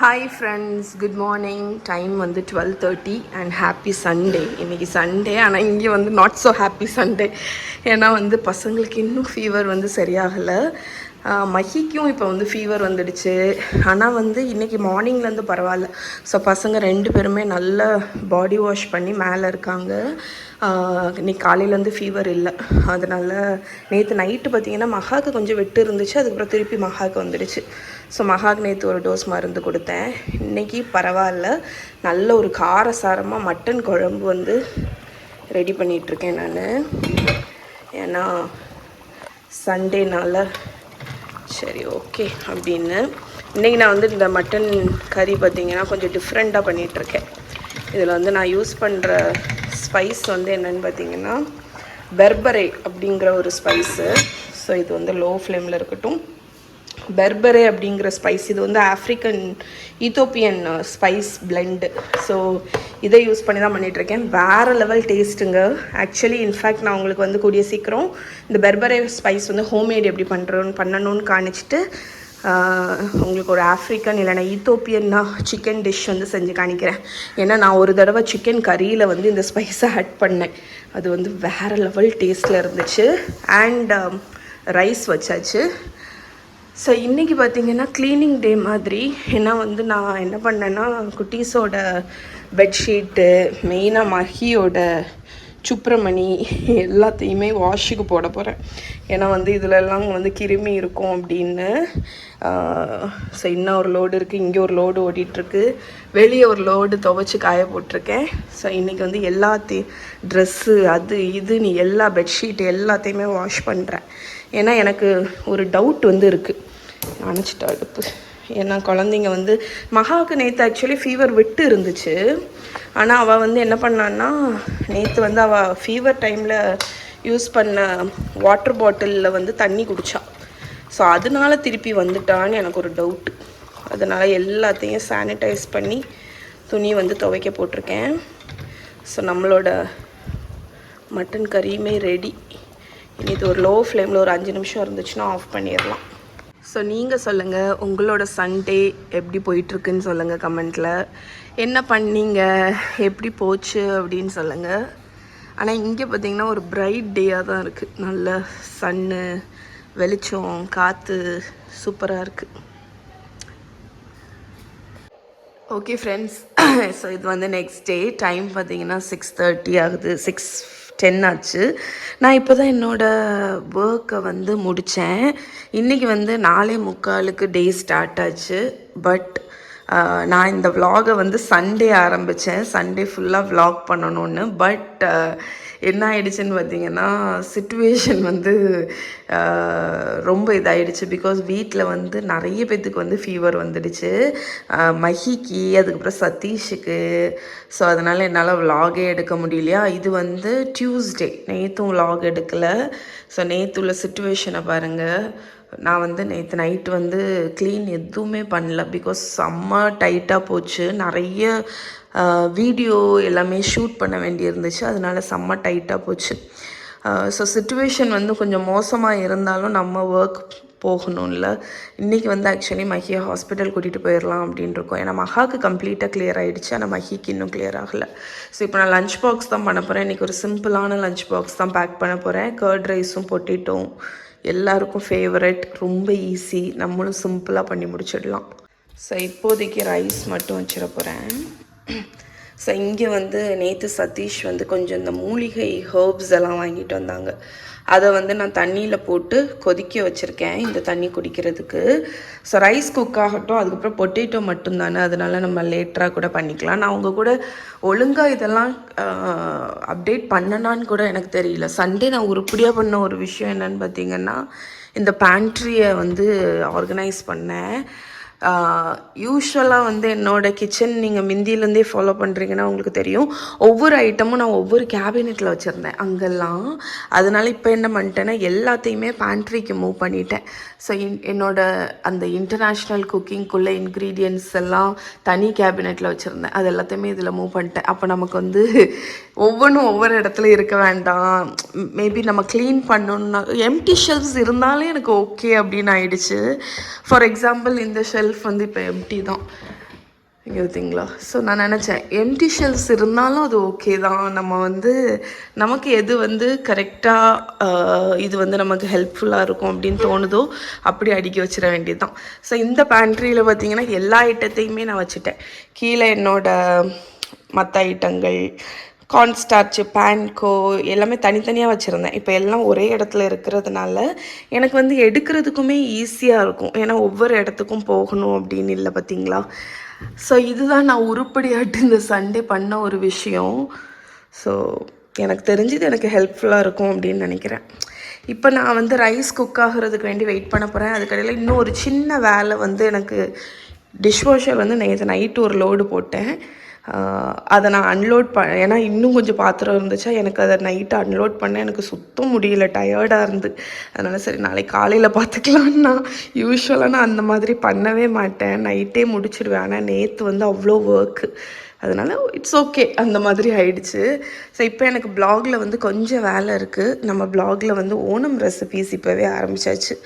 Hi friends, good morning. Time வந்து 12:30 and happy Sunday. இன்றைக்கி Sunday, ஆனால் இங்கே வந்து நாட் ஸோ ஹாப்பி சண்டே. ஏன்னா வந்து பசங்களுக்கு இன்னும் ஃபீவர் வந்து சரியாகலை. மஹிக்கும் இப்போ வந்து ஃபீவர் வந்துடுச்சு. ஆனால் வந்து இன்றைக்கி மார்னிங்லேருந்து பரவாயில்ல. ஸோ பசங்க 2 பேருமே நல்லா பாடி வாஷ் பண்ணி மேலே இருக்காங்க. இன்னைக்கு காலையிலேருந்து ஃபீவர் இல்லை. அதனால் நேற்று நைட்டு பார்த்திங்கன்னா மகாவுக்கு கொஞ்சம் விட்டு இருந்துச்சு. அதுக்கப்புறம் திருப்பி மகாவுக்கு வந்துடுச்சு. ஸோ மகாவுக்கு நேற்று ஒரு டோஸ் மருந்து கொடுத்தேன். இன்றைக்கி பரவாயில்ல. நல்ல ஒரு காரசாரமாக மட்டன் குழம்பு வந்து ரெடி பண்ணிகிட்ருக்கேன் நான். ஏன்னா சண்டேனால சரி ஓகே அப்படின்னு. இன்றைக்கி நான் வந்து இந்த மட்டன் கறி பார்த்திங்கன்னா கொஞ்சம் டிஃப்ரெண்ட்டாக பண்ணிகிட்ருக்கேன். இதில் வந்து நான் யூஸ் பண்ணுற ஸ்பைஸ் வந்து என்னென்னு பார்த்திங்கன்னா பெர்பரே அப்படிங்கிற ஒரு ஸ்பைஸு. ஸோ இது வந்து லோ ஃப்ளேமில் இருக்கட்டும். பெர்பரே அப்படிங்கிற ஸ்பைஸ் இது வந்து ஆஃப்ரிக்கன் ஈத்தோப்பியன் ஸ்பைஸ் பிளெண்டு. ஸோ இதை யூஸ் பண்ணி தான் பண்ணிகிட்ருக்கேன். வேறு லெவல் டேஸ்ட்டுங்க. ஆக்சுவலி இன்ஃபேக்ட் நான் உங்களுக்கு வந்து கூடிய சீக்கிரம் இந்த பெர்பரே ஸ்பைஸ் வந்து ஹோம்மேட் எப்படி பண்ணணும்னு காணிச்சிட்டு உங்களுக்கு ஒரு ஆஃப்ரிக்கன் இல்லைனா ஈத்தோப்பியன்னா சிக்கன் டிஷ் வந்து செஞ்சு காணிக்கிறேன். ஏன்னா நான் ஒரு தடவை சிக்கன் கறியில் வந்து இந்த ஸ்பைஸை ஆட் பண்ணேன். அது வந்து வேறு லெவல் டேஸ்ட்டில் இருந்துச்சு. அண்ட் ரைஸ் வச்சாச்சு. ஸோ இன்றைக்கி பார்த்திங்கன்னா க்ளீனிங் டே மாதிரி. ஏன்னா வந்து நான் என்ன பண்ணேன்னா குட்டீஸோட பெட்ஷீட்டு, மெயினாக மஹியோட சுப்ரமணி எல்லாத்தையுமே வாஷுக்கு போட போகிறேன். ஏன்னா வந்து இதிலெல்லாம் வந்து கிருமி இருக்கும் அப்படின்னு. ஸோ இன்னும் ஒரு லோடு இருக்குது, இங்கே ஒரு லோடு ஓடிட்டுருக்கு, வெளியே ஒரு லோடு துவைச்சி காய போட்டிருக்கேன். ஸோ இன்றைக்கி வந்து எல்லாத்தையும் ட்ரெஸ்ஸு அது இதுன்னு எல்லா பெட்ஷீட்டு எல்லாத்தையுமே வாஷ் பண்ணுறேன். ஏன்னா எனக்கு ஒரு டவுட் வந்து இருக்குது. அணைச்சிட்டா அடுப்பு. ஏன்னா குழந்தைங்க வந்து மகாவுக்கு நேற்று ஆக்சுவலி ஃபீவர் விட்டு இருந்துச்சு. ஆனால் அவள் வந்து என்ன பண்ணான்னா நேற்று வந்து அவள் ஃபீவர் டைமில் யூஸ் பண்ண வாட்டர் பாட்டிலில் வந்து தண்ணி குடித்தா. ஸோ அதனால திருப்பி வந்துட்டான்னு எனக்கு ஒரு டவுட்டு. அதனால் எல்லாத்தையும் சானிடைஸ் பண்ணி துணி வந்து துவைக்க போட்டிருக்கேன். ஸோ நம்மளோட மட்டன் கறியுமே ரெடி. இது ஒரு லோ ஃப்ளேமில் ஒரு 5 நிமிஷம் இருந்துச்சுன்னா ஆஃப் பண்ணிடலாம். ஸோ நீங்கள் சொல்லுங்கள், உங்களோட சண்டே எப்படி போயிட்டுருக்குன்னு சொல்லுங்கள் கமெண்ட்டில். என்ன பண்ணீங்க, எப்படி போச்சு அப்படின்னு சொல்லுங்கள். ஆனால் இங்கே பார்த்திங்கன்னா ஒரு பிரைட் டேயாக தான் இருக்குது. நல்ல சன்னு, வெளிச்சம், காற்று சூப்பராக இருக்குது. ஓகே ஃப்ரெண்ட்ஸ், ஸோ இது வந்து நெக்ஸ்ட் டே. டைம் பார்த்திங்கன்னா 6:30 ஆகுது. 6:10 ஆச்சு. நான் இப்போ தான் என்னோடய ஒர்க்கை வந்து முடித்தேன். இன்றைக்கி வந்து 4:45 டே ஸ்டார்ட் ஆச்சு. பட் நான் இந்த விலாகை வந்து சண்டே ஆரம்பித்தேன். சண்டே ஃபுல்லாக விலாக் பண்ணணுன்னு. பட் என்ன ஆயிடுச்சுன்னு பார்த்திங்கன்னா சிச்சுவேஷன் வந்து ரொம்ப இதாகிடுச்சு. பிகாஸ் வீட்டில் வந்து நிறைய பேர்த்துக்கு வந்து ஃபீவர் வந்துடுச்சு. மஹிக்கு, அதுக்கப்புறம் சதீஷுக்கு. ஸோ அதனால் என்னால் விலாகே எடுக்க முடியலையா. இது வந்து டியூஸ்டே. நேற்றும் விலாக் எடுக்கலை. ஸோ நேற்று உள்ள சிச்சுவேஷனை பாருங்கள். நான் வந்து நேற்று நைட்டு வந்து க்ளீன் எதுவுமே பண்ணல. பிகாஸ் செம்ம டைட்டாக போச்சு. நிறைய வீடியோ எல்லாமே ஷூட் பண்ண வேண்டியிருந்துச்சு. அதனால் செம்ம டைட்டாக போச்சு. ஸோ சிச்சுவேஷன் வந்து கொஞ்சம் மோசமாக இருந்தாலும் நம்ம ஒர்க் போகணும்ல. இன்றைக்கி வந்து ஆக்சுவலி மஹியை ஹாஸ்பிட்டல் கூட்டிகிட்டு போயிடலாம் அப்படின்னு இருக்கோம். ஏன்னா மகாவுக்கு கம்ப்ளீட்டாக கிளியர் ஆகிடுச்சு. ஆனால் மஹிக்கு இன்னும் கிளியர் ஆகலை. ஸோ இப்போ நான் லஞ்ச் பாக்ஸ் தான் பண்ண போகிறேன். இன்றைக்கி ஒரு சிம்பிளான லஞ்ச் பாக்ஸ் தான் பேக் பண்ண போகிறேன். கர்ட் ரைஸும் பொட்டேட்டோவும் எல்லாருக்கும் ஃபேவரட். ரொம்ப ஈஸி, நம்மளும் சிம்பிளாக பண்ணி முடிச்சிடலாம். ஸோ இப்போதைக்கு ரைஸ் மட்டும் வச்சிட போகிறேன். ஸோ இங்கே வந்து நேற்று சதீஷ் வந்து கொஞ்சம் இந்த மூலிகை ஹர்ப்ஸ் எல்லாம் வாங்கிட்டு வந்தாங்க. அதை வந்து நான் தண்ணியில் போட்டு கொதிக்க வச்சுருக்கேன் இந்த தண்ணி குடிக்கிறதுக்கு. ஸோ ரைஸ் குக் ஆகட்டும். அதுக்கப்புறம் பொட்டேட்டோ மட்டும்தானே, அதனால் நம்ம லேட்டராக கூட பண்ணிக்கலாம். நான் அவங்க கூட ஒழுங்காக இதெல்லாம் அப்டேட் பண்ணனான்னு கூட எனக்கு தெரியல. சண்டே நான் உருப்படியாக பண்ண ஒரு விஷயம் என்னன்னு பார்த்திங்கன்னா இந்த பேண்ட்ரியை வந்து ஆர்கனைஸ் பண்ணேன். யூஸ்வலாக வந்து என்னோடய கிச்சன் நீங்கள் மிந்திலேருந்தே ஃபாலோ பண்ணுறீங்கன்னா உங்களுக்கு தெரியும். ஒவ்வொரு ஐட்டமும் நான் ஒவ்வொரு கேபினெட்டில் வச்சுருந்தேன் அங்கெல்லாம். அதனால் இப்போ என்ன பண்ணிட்டேன்னா எல்லாத்தையுமே பேண்ட்ரிக்கு மூவ் பண்ணிட்டேன். ஸோ என்னோட அந்த இன்டர்நேஷ்னல் குக்கிங்குள்ளே இன்க்ரீடியன்ட்ஸ் எல்லாம் தனி கேபினெட்டில் வச்சுருந்தேன். அது எல்லாத்தையுமே இதில் மூவ் பண்ணிட்டேன். அப்போ நமக்கு வந்து ஒவ்வொன்றும் ஒவ்வொரு இடத்துல இருக்க வேண்டாம். மேபி நம்ம க்ளீன் பண்ணணுன்னா எம்டி ஷெல்ஃப்ஸ் இருந்தாலே எனக்கு ஓகே அப்படின்னு ஆயிடுச்சு. ஃபார் எக்ஸாம்பிள் இந்த ஷெல்ஃப் வந்து இப்போ எம்டி தான். இங்கே பார்த்தீங்களா? ஸோ நான் நினச்சேன் எம்டி ஷெல்ஸ் இருந்தாலும் அது ஓகே தான். நம்ம வந்து நமக்கு எது வந்து கரெக்டாக இது வந்து நமக்கு ஹெல்ப்ஃபுல்லாக இருக்கும் அப்படின்னு தோணுதோ அப்படி அடுக்கி வச்சிட வேண்டியது தான். ஸோ இந்த பேண்ட்ரியில் பார்த்தீங்கன்னா எல்லா ஐட்டத்தையுமே நான் வச்சுட்டேன். கீழே என்னோடய மற்ற ஐட்டங்கள், கார்ன்ஸ்டார்ச்சு, பேன்கோ எல்லாமே தனித்தனியாக வச்சுருந்தேன். இப்போ எல்லாம் ஒரே இடத்துல இருக்கிறதுனால எனக்கு வந்து எடுக்கிறதுக்குமே ஈஸியாக இருக்கும். ஏன்னா ஒவ்வொரு இடத்துக்கும் போகணும் அப்படின்னு இல்லை பார்த்தீங்களா? ஸோ இதுதான் நான் உருப்படியாட்டு இந்த சண்டே பண்ண ஒரு விஷயம். ஸோ எனக்கு தெரிஞ்சது எனக்கு ஹெல்ப்ஃபுல்லாக இருக்கும் அப்படின்னு நினைக்கிறேன். இப்போ நான் வந்து ரைஸ் குக் ஆகிறதுக்கு வேண்டி வெயிட் பண்ண போகிறேன். அதுக்கடையில் இன்னும் ஒரு சின்ன வேலை வந்து எனக்கு டிஷ்வாஷர் வந்து நேற்று நைட்டு ஒரு லோடு போட்டேன். அதை நான் அன்லோட் ஏன்னா இன்னும் கொஞ்சம் பாத்திரம் இருந்துச்சா, எனக்கு அதை நைட்டு அன்லோட் பண்ண எனக்கு சுத்தம் முடியல, டயர்டாக இருந்து. அதனால் சரி நாளைக்கு காலையில் பார்த்துக்கலான்னா, யூஸ்வலாக நான் அந்த மாதிரி பண்ணவே மாட்டேன், நைட்டே முடிச்சிடுவேன். ஆனால் நேற்று வந்து அவ்வளோ ஒர்க்கு, அதனால் இட்ஸ் ஓகே, அந்த மாதிரி ஆயிடுச்சு. ஸோ இப்போ எனக்கு ப்ளாகில் வந்து கொஞ்சம் வேலை இருக்குது. நம்ம ப்ளாகில் வந்து ஓணம் ரெசிபீஸ் இப்போவே ஆரம்பித்தாச்சு.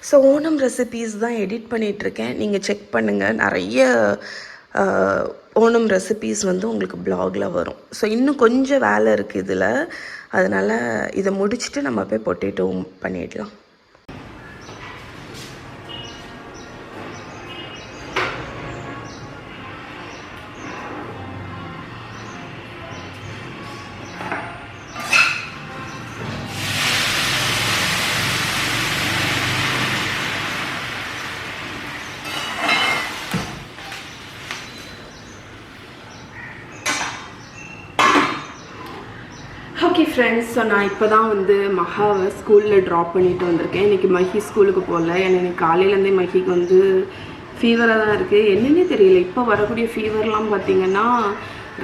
ஸோ ஓணம் ரெசிபீஸ் தான் எடிட் பண்ணிகிட்ருக்கேன். நீங்கள் செக் பண்ணுங்கள், நிறைய ஓணம் ரெசிபீஸ் வந்து உங்களுக்கு ப்ளாகில் வரும். ஸோ இன்னும் கொஞ்சம் வேலை இருக்குது இதில், அதனால் இதை முடிச்சுட்டு நம்ம போய் பொட்டேட்டோ பண்ணிடலாம். ஓகே ஃப்ரெண்ட்ஸ், ஸோ நான் இப்போ தான் வந்து மகாவை ஸ்கூலில் ட்ராப் பண்ணிட்டு வந்திருக்கேன். இன்றைக்கி மஹி ஸ்கூலுக்கு போகல. ஏன்னா எனக்கு காலையிலேருந்தே மஹிக்கு வந்து ஃபீவராக தான் இருக்குது. என்னென்னே தெரியல, இப்போ வரக்கூடிய ஃபீவர்லாம் பார்த்திங்கன்னா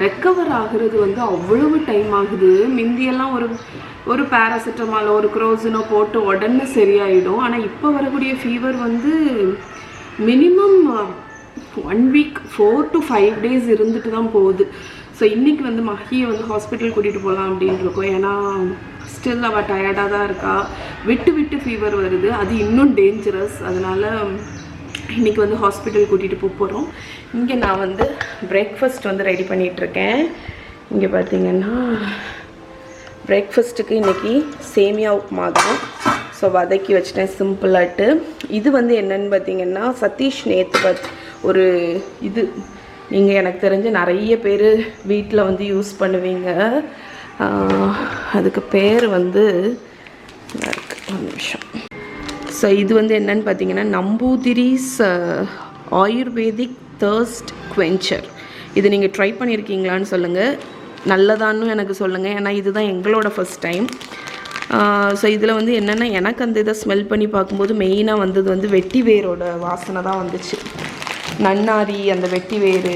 ரெக்கவர் ஆகுறது வந்து அவ்வளவு டைம் ஆகுது. மிந்தியெல்லாம் ஒரு பேராசிட்டமாலோ ஒரு குரோசினோ போட்டு உடனே சரியாயிடும். ஆனால் இப்போ வரக்கூடிய ஃபீவர் வந்து மினிமம் 1 வீக் 4 to 5 days இருந்துட்டு தான் போகுது. ஸோ இன்றைக்கி வந்து மஹியை வந்து ஹாஸ்பிட்டல் கூட்டிகிட்டு போகலாம் அப்படின்னு இருக்கோம். ஏன்னா ஸ்டில் அவள் டயர்டாக தான் இருக்கா, விட்டு விட்டு ஃபீவர் வருது, அது இன்னும் டேஞ்சரஸ். அதனால் இன்றைக்கி வந்து ஹாஸ்பிட்டல் கூட்டிகிட்டு போகிறோம். இங்கே நான் வந்து பிரேக்ஃபாஸ்ட் வந்து ரெடி பண்ணிகிட்ருக்கேன். இங்கே பார்த்திங்கன்னா பிரேக்ஃபாஸ்ட்டுக்கு இன்றைக்கி சேமியா உப்புமா தான். ஸோ வதக்கி வச்சிட்டேன் சிம்பிளாட்டு. இது வந்து என்னென்னு பார்த்திங்கன்னா சதீஷ் நேற்று ஒரு இது நீங்கள் எனக்கு தெரிஞ்ச நிறைய பேர் வீட்டில் வந்து யூஸ் பண்ணுவீங்க. அதுக்கு பேர் வந்து ஒரு நிமிஷம். ஸோ இது வந்து என்னென்னு பார்த்தீங்கன்னா நம்பூதிரிஸ் ஆயுர்வேதிக் தர்ஸ்ட் குவென்ச்சர். இது நீங்கள் ட்ரை பண்ணியிருக்கீங்களான்னு சொல்லுங்கள், நல்லதான்னு எனக்கு சொல்லுங்கள். ஏன்னா இதுதான் எங்களோட ஃபஸ்ட் டைம். ஸோ இதில் வந்து என்னென்னா எனக்கு அந்த இதை ஸ்மெல் பண்ணி பார்க்கும்போது மெயினாக வந்தது வந்து வெட்டி வேரோட வாசனை தான் வந்துச்சு. நன்னாரி, அந்த வெட்டி வேறு,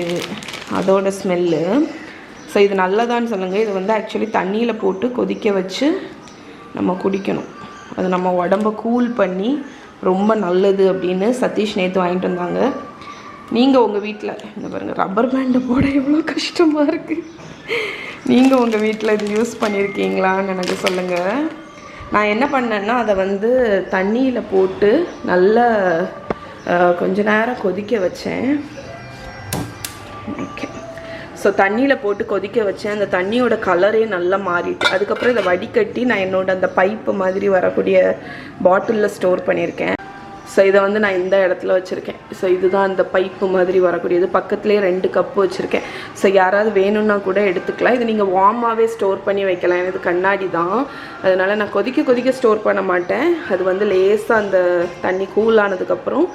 அதோட ஸ்மெல்லு. ஸோ இது நல்லதான்னு சொல்லுங்கள். இது வந்து ஆக்சுவலி தண்ணியில் போட்டு கொதிக்க வச்சு நம்ம குடிக்கணும். அது நம்ம உடம்பை கூல் பண்ணி ரொம்ப நல்லது அப்படின்னு சதீஷ் நேற்று வாங்கிட்டு வந்தாங்க. நீங்கள் உங்கள் வீட்டில் இந்த பாருங்கள், ரப்பர் பேண்டு போட எவ்வளோ கஷ்டமாக இருக்குது. நீங்கள் உங்கள் வீட்டில் இது யூஸ் பண்ணியிருக்கீங்களான்னு எனக்கு சொல்லுங்கள். நான் என்ன பண்ணேன்னா அதை வந்து தண்ணியில் போட்டு நல்லா கொஞ்ச நேரம் கொதிக்க வச்சேன். ஓகே, ஸோ தண்ணியில் போட்டு கொதிக்க வச்சேன். அந்த தண்ணியோட கலரே நல்லா மாறிட்டு அதுக்கப்புறம் இதை வடிகட்டி நான் என்னோட அந்த பைப்பு மாதிரி வரக்கூடிய பாட்டிலில் ஸ்டோர் பண்ணியிருக்கேன். ஸோ இதை வந்து நான் இந்த இடத்துல வச்சுருக்கேன். ஸோ இதுதான் அந்த பைப்பு மாதிரி வரக்கூடியது. பக்கத்துலேயே 2 கப்பு வச்சுருக்கேன். ஸோ யாராவது வேணும்னா கூட எடுத்துக்கலாம். இது நீங்கள் வார்மாகவே ஸ்டோர் பண்ணி வைக்கலாம். இது கண்ணாடி தான், அதனால் நான் கொதிக்க ஸ்டோர் பண்ண மாட்டேன். அது வந்து லேசாக அந்த தண்ணி கூல் ஆனதுக்கப்புறம்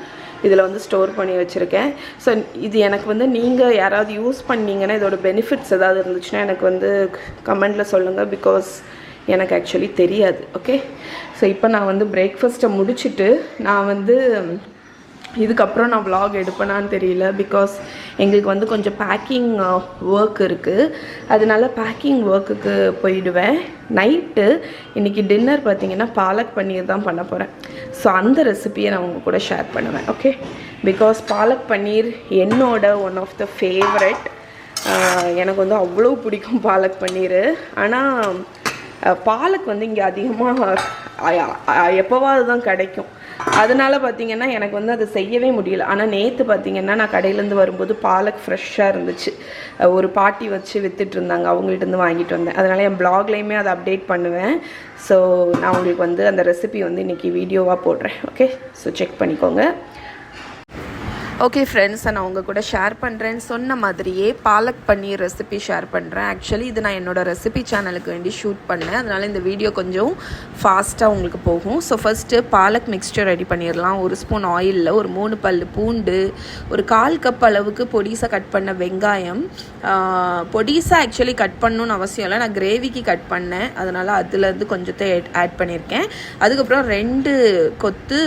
இதில் வந்து ஸ்டோர் பண்ணி வச்சுருக்கேன். ஸோ இது எனக்கு வந்து நீங்கள் யாராவது யூஸ் பண்ணிங்கன்னா இதோட பெனிஃபிட்ஸ் ஏதாவது இருந்துச்சுன்னா எனக்கு வந்து கமெண்டில் சொல்லுங்கள். பிகாஸ் எனக்கு ஆக்சுவலி தெரியாது. ஓகே, ஸோ இப்போ நான் வந்து பிரேக்ஃபாஸ்ட்டை முடிச்சுட்டு நான் வந்து இதுக்கப்புறம் நான் vlog எடுப்பேனான்னு தெரியல. பிகாஸ் எங்களுக்கு வந்து கொஞ்சம் பேக்கிங் ஒர்க் இருக்குது. அதனால பேக்கிங் ஒர்க்குக்கு போயிடுவேன். நைட்டு இன்றைக்கி டின்னர் பார்த்திங்கன்னா பாலக் பன்னீர் தான் பண்ண போகிறேன். ஸோ அந்த ரெசிபியை நான் உங்கள் கூட ஷேர் பண்ணுவேன். ஓகே, பிகாஸ் பாலக் பன்னீர் என்னோட ஒன் ஆஃப் த ஃபேவரட். எனக்கு வந்து அவ்வளோ பிடிக்கும் பாலக் பன்னீர். ஆனால் பாலக் வந்து இங்கே அதிகமாக எப்போவாது தான் கிடைக்கும். அதனால் பார்த்திங்கன்னா எனக்கு வந்து அதை செய்யவே முடியல. ஆனால் நேற்று பார்த்திங்கன்னா நான் கடையிலேருந்து வரும்போது பாலக் ஃப்ரெஷ்ஷாக இருந்துச்சு. ஒரு பாட்டி வச்சு வித்துட்டு இருந்தாங்க, அவங்கள்ட்டேருந்து வாங்கிட்டு வந்தேன். அதனால் என் ப்ளாக்லேயுமே அதை அப்டேட் பண்ணுவேன். ஸோ நான் உங்களுக்கு வந்து அந்த ரெசிபி வந்து இன்றைக்கி வீடியோவாக போடுறேன். ஓகே, ஸோ செக் பண்ணிக்கோங்க. ஓகே ஃப்ரெண்ட்ஸ், நான் உங்கள் கூட ஷேர் பண்ணுறேன்னு சொன்ன மாதிரியே பாலக் பன்னீர் ரெசிபி ஷேர் பண்ணுறேன். ஆக்சுவலி இது நான் என்னோடய ரெசிபி சேனலுக்கு வேண்டி ஷூட் பண்ணேன். அதனால் இந்த வீடியோ கொஞ்சம் ஃபாஸ்ட்டாக உங்களுக்கு போகும். So first palak mixture ready பண்ணிடலாம். 1 ஸ்பூன் ஆயிலில் ஒரு 3 பல் பூண்டு, ஒரு 1/4 கப் அளவுக்கு பொடிசாக கட் பண்ண வெங்காயம். பொடிசாக ஆக்சுவலி கட் பண்ணணுன்னு அவசியம் இல்லை, நான் கிரேவிக்கு கட் பண்ணேன், அதனால் அதுலேருந்து கொஞ்சத்தை ஆட் பண்ணியிருக்கேன். அதுக்கப்புறம் 2 கொத்து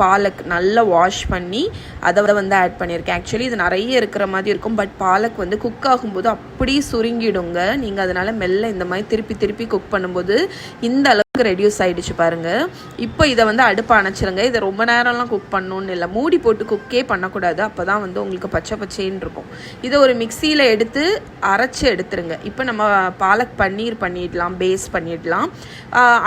பாலக் நல்லா வாஷ் பண்ணி அதை வந்து ஆட் பண்ணியிருக்கேன். ஆக்சுவலி இது நிறைய இருக்கிற மாதிரி இருக்கும், பட் பாலக் வந்து குக் ஆகும்போது அப்படியே சுருங்கிடுங்க. நீங்கள் அதனால் மெல்ல இந்த மாதிரி திருப்பி குக் பண்ணும்போது இந்த அளவுக்கு ரெடியூஸ் ஆகிடுச்சு பாருங்கள். இப்போ இதை வந்து அடுப்பு அணைச்சிருங்க. இதை ரொம்ப நேரம்லாம் குக் பண்ணணுன்னு இல்லை, மூடி போட்டு குக்கே பண்ணக்கூடாது, அப்போ தான் வந்து உங்களுக்கு பச்சைன்னு இருக்கும். இதை ஒரு மிக்சியில் எடுத்து அரைச்சி எடுத்துருங்க. இப்போ நம்ம பாலக் பன்னீர் பண்ணிடலாம், பேஸ் பண்ணிடலாம்.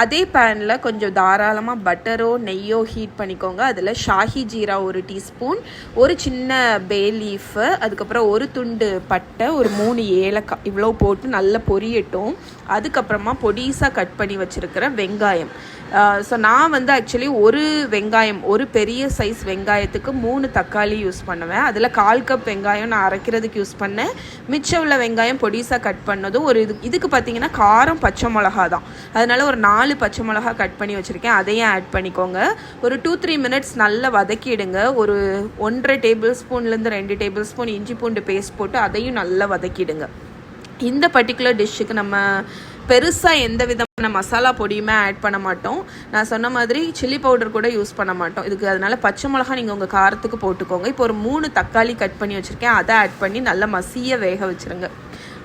அதே பேனில் கொஞ்சம் தாராளமாக பட்டரோ நெய்யோ ஹீட் பண்ணிக்கோங்க. அதில் ஷாஹி ஜீரா 1 டீஸ்பூன், ஒரு சின்ன பே லீஃபு, அதுக்கப்புறம் ஒரு துண்டு பட்டை, ஒரு 3 ஏலக்காய், இவ்வளோ போட்டு நல்லா பொரியட்டும். அதுக்கப்புறமா பொடிசாக கட் பண்ணி வச்சுருக்கிற வெங்காயம். ஸோ நான் வந்து ஆக்சுவலி ஒரு வெங்காயம், ஒரு பெரிய சைஸ் வெங்காயத்துக்கு 3 தக்காளி யூஸ் பண்ணுவேன். அதில் 1/4 கப் வெங்காயம் நான் அரைக்கிறதுக்கு யூஸ் பண்ணேன். மிச்சம் உள்ள வெங்காயம் பொடிசாக கட் பண்ணதும் ஒரு இதுக்கு பார்த்தீங்கன்னா காரம் பச்சை மிளகா தான், அதனால் ஒரு 4 பச்சை மிளகா கட் பண்ணி வச்சுருக்கேன், அதையும் ஆட் பண்ணிக்கோங்க. ஒரு 2-3 மினிட்ஸ் நல்லா வதக்கிடுங்க. ஒரு 1.5 டேபிள் ஸ்பூன்லேருந்து 2 டேபிள் ஸ்பூன் இஞ்சி பூண்டு பேஸ்ட் போட்டு அதையும் நல்லா வதக்கிடுங்க. இந்த பர்டிகுலர் டிஷ்ஷுக்கு நம்ம பெருசாக எந்த விதமான மசாலா பொடியுமே ஆட் பண்ண மாட்டோம். நான் சொன்ன மாதிரி சில்லி பவுடர் கூட யூஸ் பண்ண மாட்டோம் இதுக்கு. அதனால் பச்சை மிளகா நீங்கள் உங்கள் காரத்துக்கு போட்டுக்கோங்க. இப்போ ஒரு 3 தக்காளி கட் பண்ணி வச்சுருக்கேன், அதை ஆட் பண்ணி நல்லா மசிய வேக வச்சுருங்க.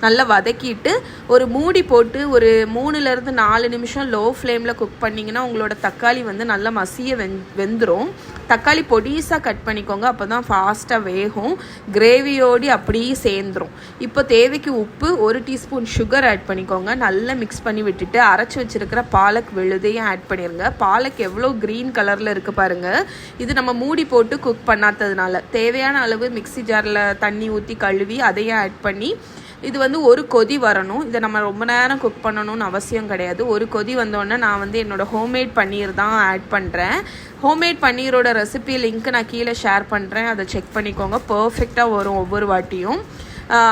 நல்லா வதக்கிட்டு ஒரு மூடி போட்டு ஒரு 3லேருந்து 4 நிமிஷம் லோ ஃப்ளேமில் குக் பண்ணிங்கன்னா உங்களோட தக்காளி வந்து நல்லா மசிய வெந்துடும். தக்காளி பொடிசாக கட் பண்ணிக்கோங்க, அப்போ தான் ஃபாஸ்ட்டாக வேகும், கிரேவியோடு அப்படியே சேர்ந்துடும். இப்போ தேவைக்கு உப்பு, 1 டீஸ்பூன் சுகர் ஆட் பண்ணிக்கோங்க. நல்லா மிக்ஸ் பண்ணி விட்டுட்டு அரைச்சி வச்சுருக்கிற பாலக் விழுதையும் ஆட் பண்ணிடுங்க. பாலக் எவ்வளோ க்ரீன் கலரில் இருக்குது பாருங்கள். இது நம்ம மூடி போட்டு குக் பண்ணாததுனால தேவையான அளவு மிக்ஸி ஜாரில் தண்ணி ஊற்றி கழுவி அதையும் ஆட் பண்ணி இது வந்து ஒரு கொதி வரணும். இதை நம்ம ரொம்ப நேரம் குக் பண்ணணும்னு அவசியம் கிடையாது. ஒரு கொதி வந்தோடனே நான் வந்து என்னோடய ஹோம்மேட் பன்னீர் தான் ஆட் பண்ணுறேன். ஹோம்மேட் பன்னீரோட ரெசிபி லிங்க் நான் கீழே ஷேர் பண்ணுறேன், அதை செக் பண்ணிக்கோங்க. பர்ஃபெக்டாக வரும் ஒவ்வொரு வாட்டியும்.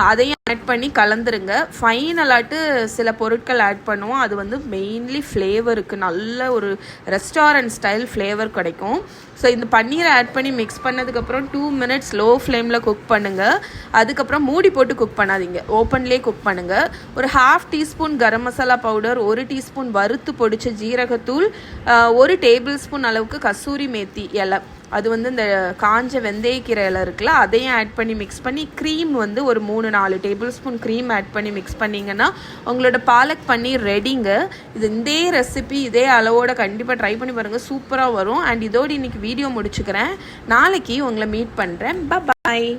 அதையும் ஆட் பண்ணி கலந்துருங்க. ஃபைனலாட்டு சில பொருட்கள் ஆட் பண்ணுவோம், அது வந்து மெயின்லி ஃப்ளேவருக்கு நல்ல ஒரு ரெஸ்டாரண்ட் ஸ்டைல் ஃப்ளேவர் கிடைக்கும். ஸோ இந்த பன்னீரை ஆட் பண்ணி மிக்ஸ் பண்ணதுக்கப்புறம் 2 மினிட்ஸ் லோ ஃப்ளேமில் குக் பண்ணுங்கள். அதுக்கப்புறம் மூடி போட்டு குக் பண்ணாதீங்க, ஓப்பன்லேயே குக் பண்ணுங்கள். ஒரு 1/2 teaspoon garam masala powder, 1 teaspoon வறுத்து பொடிச்ச ஜீரகத்தூள், 1 டேபிள் ஸ்பூன் அளவுக்கு கசூரி மேத்தி இலை, அது வந்து இந்த காஞ்ச வெந்தயக்கீரை இலை இருக்குல்ல, அதையும் ஆட் பண்ணி மிக்ஸ் பண்ணி க்ரீம் வந்து ஒரு 3-4 டேபிள் ஸ்பூன் க்ரீம் ஆட் பண்ணி மிக்ஸ் பண்ணிங்கன்னா உங்களோட பாலக் பன்னீர் ரெடிங்க. இது இதே ரெசிபி இதே அளவோட கண்டிப்பாக ட்ரை பண்ணி பாருங்கள், சூப்பராக வரும். அண்ட் இதோடு இன்றைக்கி வீடியோ முடிச்சுக்கிறேன். நாளைக்கு உங்களை மீட் பண்ணுறேன். பாய்.